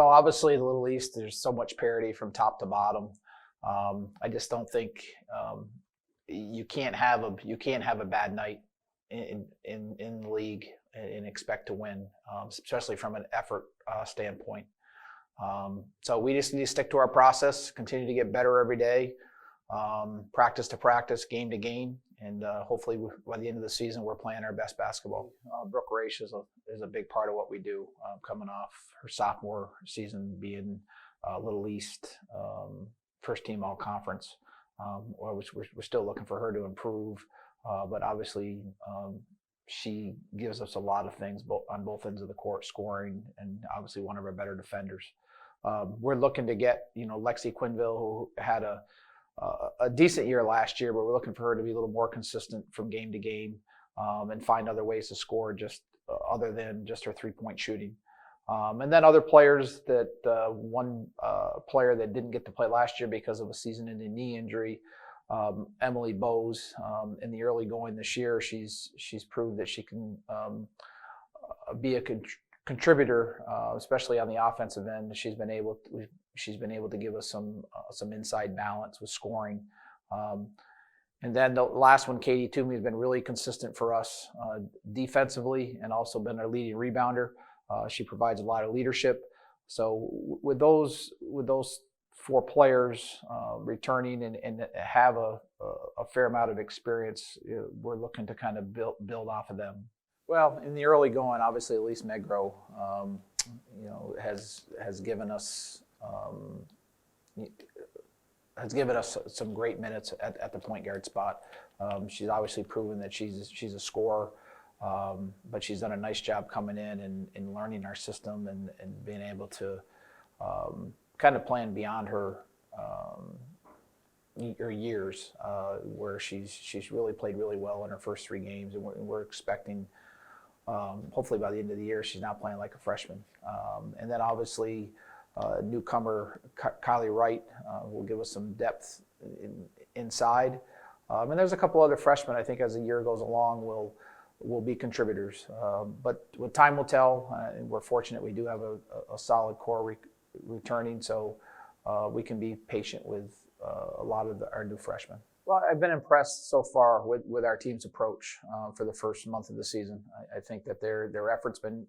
Well, obviously, the Little East, there's so much parity from top to bottom. I just don't think you can't have a bad night in the league and expect to win, especially from an effort standpoint. So we just need to stick to our process, continue to get better every day, practice to practice, game to game, and hopefully by the end of the season we're playing our best basketball. Brooke Raish is a big part of what we do, coming off her sophomore season being Little East first team all conference. We're still looking for her to improve, but obviously she gives us a lot of things on both ends of the court, scoring, and obviously one of our better defenders. We're looking to get, Lexi Quinville, who had a decent year last year, but we're looking for her to be a little more consistent from game to game, and find other ways to score just other than just her three-point shooting. And then other players that one player that didn't get to play last year because of a season-ending knee injury, Emily Bowes, in the early going this year, she's proved that she can be a contributor, especially on the offensive end. She's been able to give us some inside balance with scoring. And then the last one, Katie Toomey, has been really consistent for us defensively and also been our leading rebounder. She provides a lot of leadership. So with those four players returning and have a fair amount of experience, we're looking to kind of build off of them. Well, in the early going, obviously Elise Megro, has given us some great minutes at the point guard spot. She's obviously proven that she's a scorer. But she's done a nice job coming in and learning our system and being able to kind of plan beyond her years, where she's really played really well in her first three games, and we're expecting hopefully by the end of the year she's now playing like a freshman. And then obviously newcomer Kylie Wright will give us some depth inside, and there's a couple other freshmen I think as the year goes along will be contributors. But what time will tell, and we're fortunate we do have a solid core returning, so we can be patient with a lot of our new freshmen. Well, I've been impressed so far with our team's approach for the first month of the season. I think that their effort's been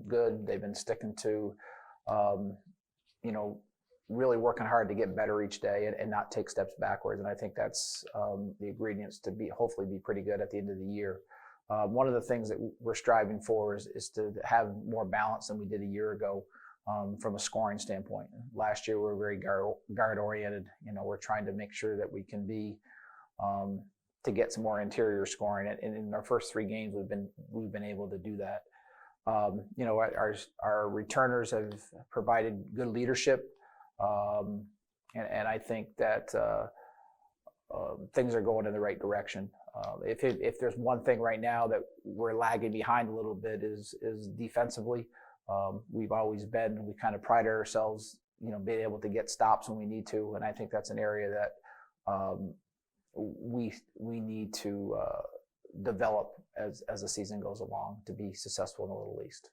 good. They've been sticking to, really working hard to get better each day and not take steps backwards. And I think that's the ingredients to hopefully be pretty good at the end of the year. One of the things that we're striving for is to have more balance than we did a year ago from a scoring standpoint. Last year we were very guard oriented. We're trying to make sure that we can be to get some more interior scoring. And in our first three games we've been able to do that. Our returners have provided good leadership, and I think that things are going in the right direction. If there's one thing right now that we're lagging behind a little bit is defensively. We've always been, we kind of pride ourselves, being able to get stops when we need to, and I think that's an area that we need to develop as the season goes along to be successful in the Little East.